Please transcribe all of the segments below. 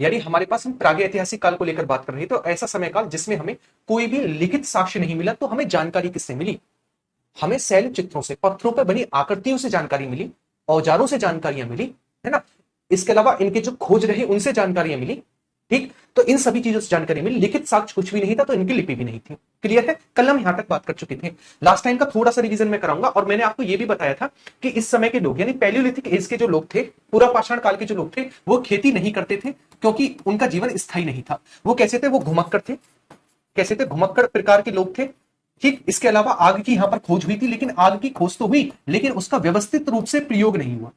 यानी हमारे पास हम प्रागैतिहासिक काल को लेकर बात कर रहे हैं, तो ऐसा समय काल जिसमें हमें कोई भी लिखित साक्ष्य नहीं मिला, तो हमें जानकारी किससे मिली? हमें शैल चित्रों से, पत्थरों पर बनी आकृतियों से जानकारी मिली, औजारों से जानकारियां मिली, है ना। इसके अलावा इनके जो खोज रहे उनसे जानकारियां मिली। ठीक, तो इन सभी चीजों से जानकारी मिली। लिखित साक्ष्य कुछ भी नहीं था, तो इनकी लिपि भी नहीं थी। क्लियर है? कल हम यहां तक बात कर चुके थे। लास्ट टाइम का थोड़ा सा रिवीजन मैं कराऊंगा। और मैंने आपको यह भी बताया था कि इस समय के लोग, यानी पैलियोलिथिक एज के जो लोग थे, पूरा पाषाण काल के जो लोग थे, वो खेती नहीं करते थे, क्योंकि उनका जीवन स्थायी नहीं था। वो कैसे थे? वो घुमक्कड़ थे। कैसे थे? घुमक्कड़ प्रकार के लोग थे। ठीक, इसके अलावा आग की यहां पर खोज हुई थी, लेकिन आग की खोज तो हुई, लेकिन उसका व्यवस्थित रूप से प्रयोग नहीं हुआ।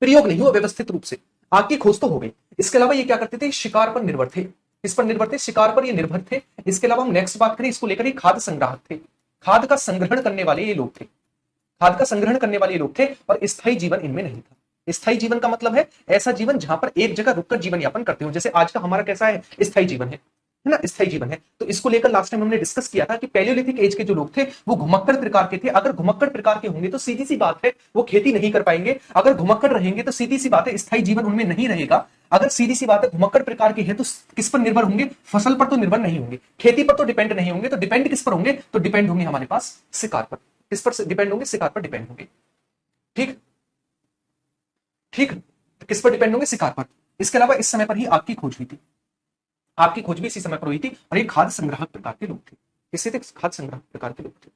प्रयोग नहीं हुआ व्यवस्थित रूप से। आग की खोज तो हो गई। इसके अलावा ये क्या करते थे? शिकार पर निर्भर थे। किस पर निर्भर थे? शिकार पर ये निर्भर थे। इसके अलावा हम नेक्स्ट बात करें इसको लेकर, ये खाद्य संग्राहक थे। खाद का संग्रहण करने वाले ये लोग थे। खाद का संग्रहण करने वाले लोग थे, और स्थायी जीवन इनमें नहीं था। स्थायी जीवन का मतलब है ऐसा जीवन जहां पर एक जगह रुककर जीवन यापन करते हो, जैसे आज का हमारा कैसा है? स्थायी जीवन है ना, स्थायी जीवन है। तो इसको लेकर लास्ट टाइम हमने डिस्कस किया था कि पैलियोलिथिक एज के जो लोग थे वो घुमक्कड़ प्रकार के थे। अगर घुमक्कड़ प्रकार के होंगे तो सीधी सी बात है वो खेती नहीं कर पाएंगे। अगर घुमक्कड़ रहेंगे तो सीधी सी बात है स्थायी जीवन उनमें नहीं रहेगा। अगर सीधी सी बात है घुमक्कड़ प्रकार के हैं तो किस पर निर्भर होंगे? फसल पर तो निर्भर नहीं होंगे, खेती पर तो डिपेंड नहीं होंगे। तो डिपेंड किस पर होंगे? तो डिपेंड होंगे हमारे पास शिकार पर। किस पर डिपेंड होंगे? शिकार पर डिपेंड होंगे। ठीक, ठीक, तो किस पर डिपेंड होंगे? शिकार पर। इसके अलावा इस समय पर ही आग की खोज हुई थी। आग की खोज भी इसी समय पर हुई थी, और ये खाद्य संग्राहक प्रकार के लोग थे। किससे थे? खाद्य संग्राहक प्रकार के लोग थे।